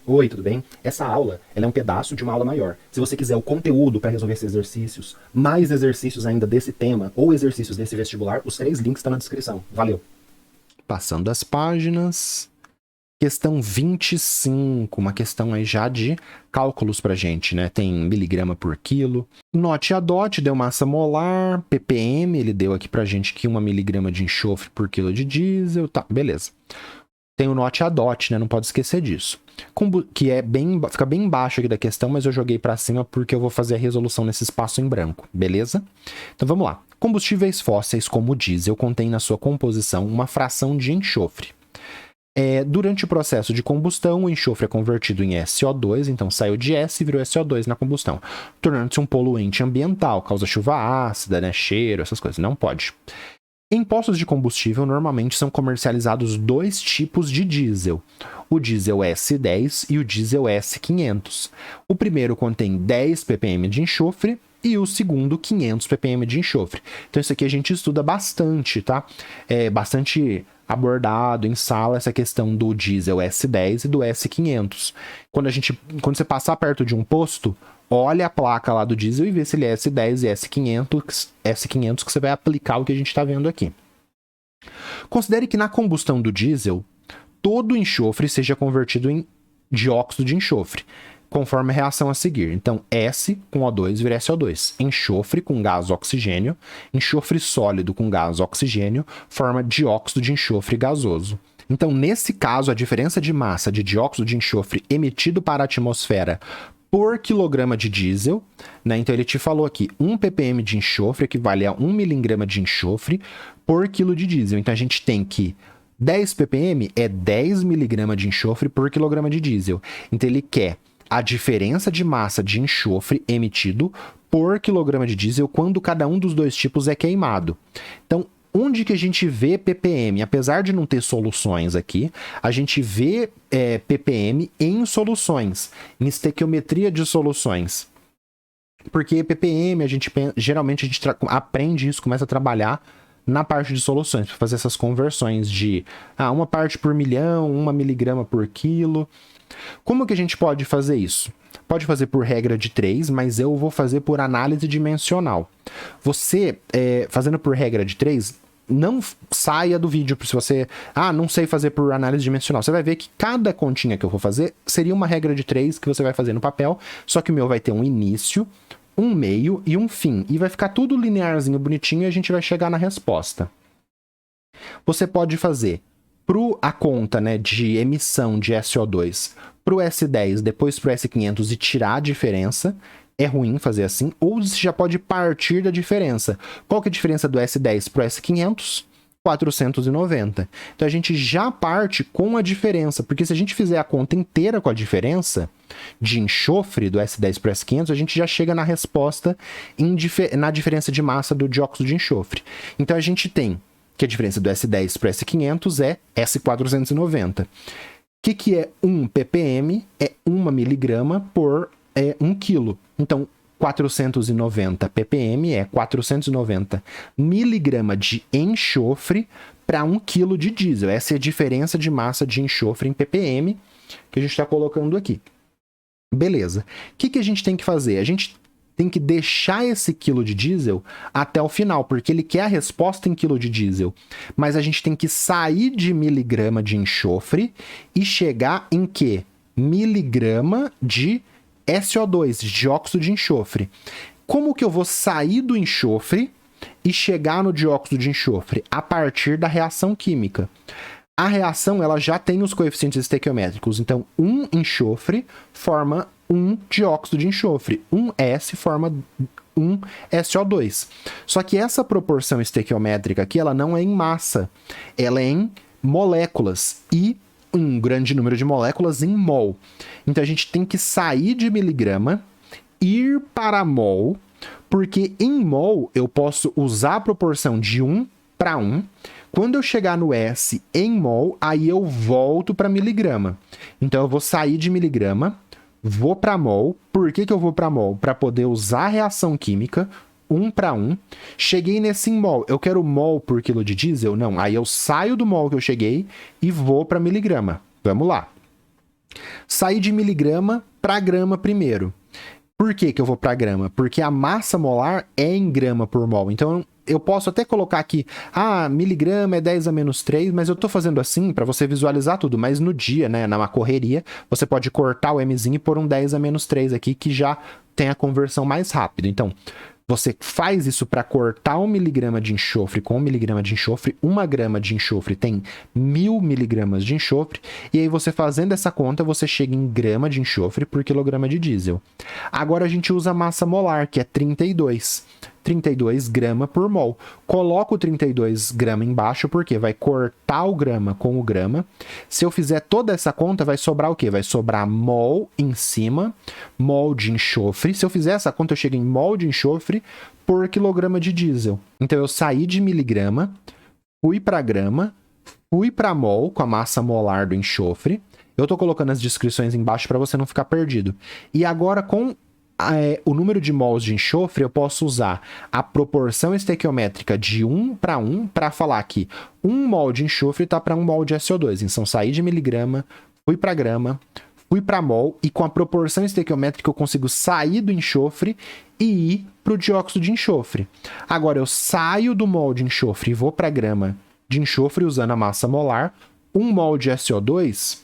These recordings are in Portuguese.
Oi, tudo bem? Essa aula ela é um pedaço de uma aula maior. Se você quiser o conteúdo para resolver esses exercícios, mais exercícios ainda desse tema ou exercícios desse vestibular, os 3 links estão na descrição. Valeu! Passando as páginas. Questão 25, uma questão aí já de cálculos pra gente, né? Tem miligrama por quilo. Note a DOT deu massa molar, ppm, ele deu aqui pra gente que 1 miligrama de enxofre por quilo de diesel, tá, beleza. Tem o note a DOT, né? Não pode esquecer disso. Que é fica bem embaixo aqui da questão, mas eu joguei pra cima porque eu vou fazer a resolução nesse espaço em branco, beleza? Então vamos lá. Combustíveis fósseis como o diesel contém na sua composição uma fração de enxofre. Durante o processo de combustão, o enxofre é convertido em SO2, então saiu de S e virou SO2 na combustão, tornando-se um poluente ambiental, causa chuva ácida, né, cheiro, essas coisas. Não pode. Em postos de combustível, normalmente são comercializados 2 tipos de diesel, o diesel S10 e o diesel S500. O primeiro contém 10 ppm de enxofre e o segundo 500 ppm de enxofre. Então isso aqui a gente estuda bastante, tá? É bastante abordado em sala essa questão do diesel S10 e do S500. Quando você passar perto de um posto, olha a placa lá do diesel e vê se ele é S10 e S500 que você vai aplicar o que a gente está vendo aqui. Considere que na combustão do diesel, todo o enxofre seja convertido em dióxido de enxofre, conforme a reação a seguir. Então, S com O2 vira SO2. Enxofre com gás oxigênio, enxofre sólido com gás oxigênio, forma dióxido de enxofre gasoso. Então, nesse caso, a diferença de massa de dióxido de enxofre emitido para a atmosfera por quilograma de diesel, né? Então, ele te falou aqui, 1 ppm de enxofre equivale a 1 miligrama de enxofre por quilo de diesel. Então, a gente tem que 10 ppm é 10 miligrama de enxofre por quilograma de diesel. Então, ele quer a diferença de massa de enxofre emitido por quilograma de diesel quando cada um dos 2 tipos é queimado. Então, onde que a gente vê ppm? Apesar de não ter soluções aqui, a gente vê ppm em soluções, em estequiometria de soluções. Porque ppm, geralmente a gente aprende isso, começa a trabalhar na parte de soluções, para fazer essas conversões de 1 parte por milhão, 1 miligrama por quilo. Como que a gente pode fazer isso? Pode fazer por regra de 3, mas eu vou fazer por análise dimensional. Você, fazendo por regra de 3, não saia do vídeo se você... não sei fazer por análise dimensional. Você vai ver que cada continha que eu vou fazer seria uma regra de 3 que você vai fazer no papel, só que o meu vai ter um início, um meio e um fim. E vai ficar tudo linearzinho, bonitinho, e a gente vai chegar na resposta. Você pode fazer a conta, né, de emissão de SO2 para o S10, depois para o S500 e tirar a diferença. É ruim fazer assim. Ou você já pode partir da diferença. Qual que é a diferença do S10 para o S500? 490. Então a gente já parte com a diferença, porque se a gente fizer a conta inteira com a diferença de enxofre do S10 para o S500, a gente já chega na resposta na diferença de massa do dióxido de enxofre. Então a gente tem que a diferença do S10 para o S500 é S490. O que é 1 ppm? É 1 miligrama por 1 quilo. Então, 490 ppm é 490 miligrama de enxofre para 1 quilo de diesel. Essa é a diferença de massa de enxofre em ppm que a gente está colocando aqui. Beleza. O que a gente tem que fazer? A gente tem que deixar esse quilo de diesel até o final, porque ele quer a resposta em quilo de diesel. Mas a gente tem que sair de miligrama de enxofre e chegar em quê? Miligrama de SO2, dióxido de enxofre. Como que eu vou sair do enxofre e chegar no dióxido de enxofre? A partir da reação química. A reação ela já tem os coeficientes estequiométricos. Então, 1 enxofre forma 1 dióxido de enxofre. 1 S forma 1 SO2. Só que essa proporção estequiométrica aqui, ela não é em massa. Ela é em moléculas. E um grande número de moléculas em mol. Então, a gente tem que sair de miligrama, ir para mol, porque em mol eu posso usar a proporção de 1 para 1. Quando eu chegar no S em mol, aí eu volto para miligrama. Então, eu vou sair de miligrama, vou para mol. Por que eu vou para mol? Para poder usar a reação química, 1 para 1. Cheguei nesse em mol. Eu quero mol por quilo de diesel? Não. Aí eu saio do mol que eu cheguei e vou para miligrama. Vamos lá. Saí de miligrama para grama primeiro. Por que que eu vou para grama? Porque a massa molar é em grama por mol. Então eu posso até colocar aqui, miligrama é 10 a menos 3, mas eu tô fazendo assim para você visualizar tudo. Mas no dia, né, na correria, você pode cortar o Mzinho e pôr um 10 a menos 3 aqui, que já tem a conversão mais rápido. Então, você faz isso para cortar 1 miligrama de enxofre com 1 miligrama de enxofre. 1 grama de enxofre tem 1000 miligramas de enxofre. E aí você fazendo essa conta, você chega em grama de enxofre por quilograma de diesel. Agora a gente usa a massa molar, que é 32. 32 grama por mol. Coloco o 32 grama embaixo, porque vai cortar o grama com o grama. Se eu fizer toda essa conta, vai sobrar o quê? Vai sobrar mol em cima, mol de enxofre. Se eu fizer essa conta, eu chego em mol de enxofre por quilograma de diesel. Então eu saí de miligrama, fui para grama, fui para mol com a massa molar do enxofre. Eu tô colocando as descrições embaixo para você não ficar perdido. E agora com o número de mols de enxofre, eu posso usar a proporção estequiométrica de 1 para 1 para falar que 1 mol de enxofre está para 1 mol de SO2. Então, saí de miligrama, fui para grama, fui para mol, e com a proporção estequiométrica eu consigo sair do enxofre e ir para o dióxido de enxofre. Agora, eu saio do mol de enxofre e vou para grama de enxofre usando a massa molar. 1 mol de SO2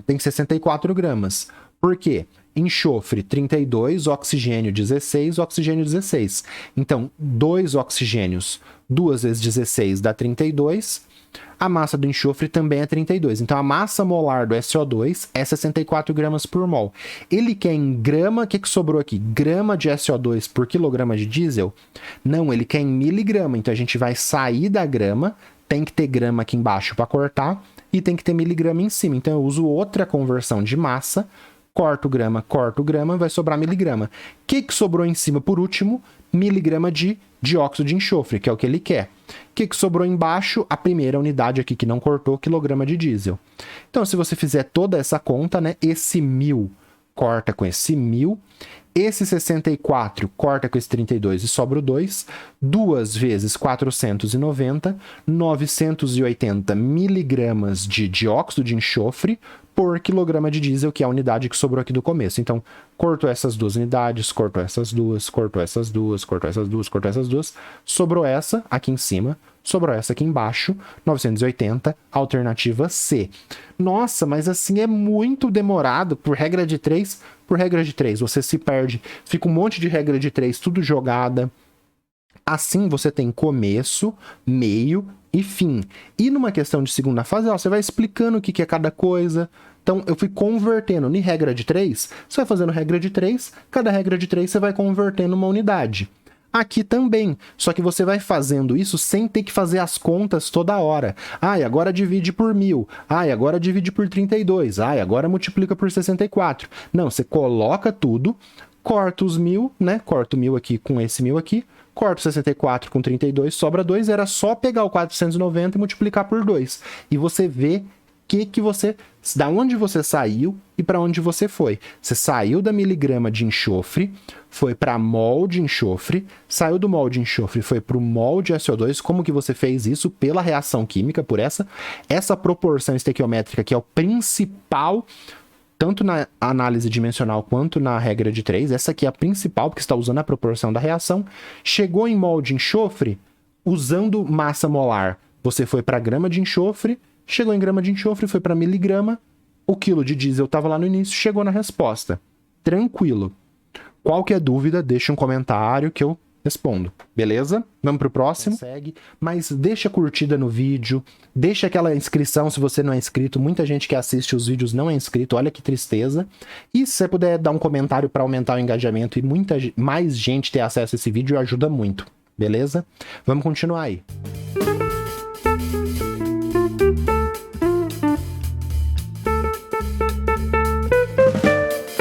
tem 64 gramas. Por quê? Enxofre 32, oxigênio 16, oxigênio 16. Então, 2 oxigênios, 2 vezes 16 dá 32. A massa do enxofre também é 32. Então, a massa molar do SO2 é 64 gramas por mol. Ele quer em grama, o que sobrou aqui? Grama de SO2 por quilograma de diesel? Não, ele quer em miligrama. Então, a gente vai sair da grama, tem que ter grama aqui embaixo para cortar, e tem que ter miligrama em cima. Então, eu uso outra conversão de massa, corto o grama, vai sobrar miligrama. O que sobrou em cima por último? Miligrama de dióxido de enxofre, que é o que ele quer. O que sobrou embaixo? A primeira unidade aqui que não cortou, quilograma de diesel. Então, se você fizer toda essa conta, né, esse 1000 corta com esse 1000, esse 64 corta com esse 32 e sobra o 2, 2 vezes 490, 980 miligramas de dióxido de enxofre por quilograma de diesel, que é a unidade que sobrou aqui do começo. Então, cortou essas duas unidades, cortou essas duas, cortou essas duas, cortou essas duas, cortou essas duas, sobrou essa aqui em cima, sobrou essa aqui embaixo, 980, alternativa C. Nossa, mas assim é muito demorado, por regra de 3, você se perde, fica um monte de regra de 3, tudo jogada. Assim você tem começo, meio e fim. E numa questão de segunda fase, você vai explicando o que é cada coisa. Então, eu fui convertendo em regra de 3, você vai fazendo regra de 3, cada regra de 3 você vai convertendo uma unidade. Aqui também, só que você vai fazendo isso sem ter que fazer as contas toda hora. Agora divide por 1000. Agora divide por 32. Agora multiplica por 64. Não, você coloca tudo, corta os 1000, né? Corta o 1000 aqui com esse 1000 aqui, corta o 64 com 32, sobra 2, era só pegar o 490 e multiplicar por 2. E você vê da onde você saiu e para onde você foi. Você saiu da miligrama de enxofre, foi para mol de enxofre, saiu do mol de enxofre, foi para o mol de SO2. Como que você fez isso? Pela reação química, por essa proporção estequiométrica, que é o principal, tanto na análise dimensional quanto na regra de 3. Essa aqui é a principal, porque está usando a proporção da reação. Chegou em mol de enxofre, usando massa molar, você foi para grama de enxofre, chegou em grama de enxofre, foi para miligrama, o quilo de diesel estava lá no início, chegou na resposta. Tranquilo. Qualquer dúvida, deixa um comentário que eu respondo. Beleza? Vamos pro próximo? Segue, mas deixa a curtida no vídeo, deixa aquela inscrição se você não é inscrito. Muita gente que assiste os vídeos não é inscrito, olha que tristeza. E se você puder dar um comentário para aumentar o engajamento e mais gente ter acesso a esse vídeo, ajuda muito. Beleza? Vamos continuar aí.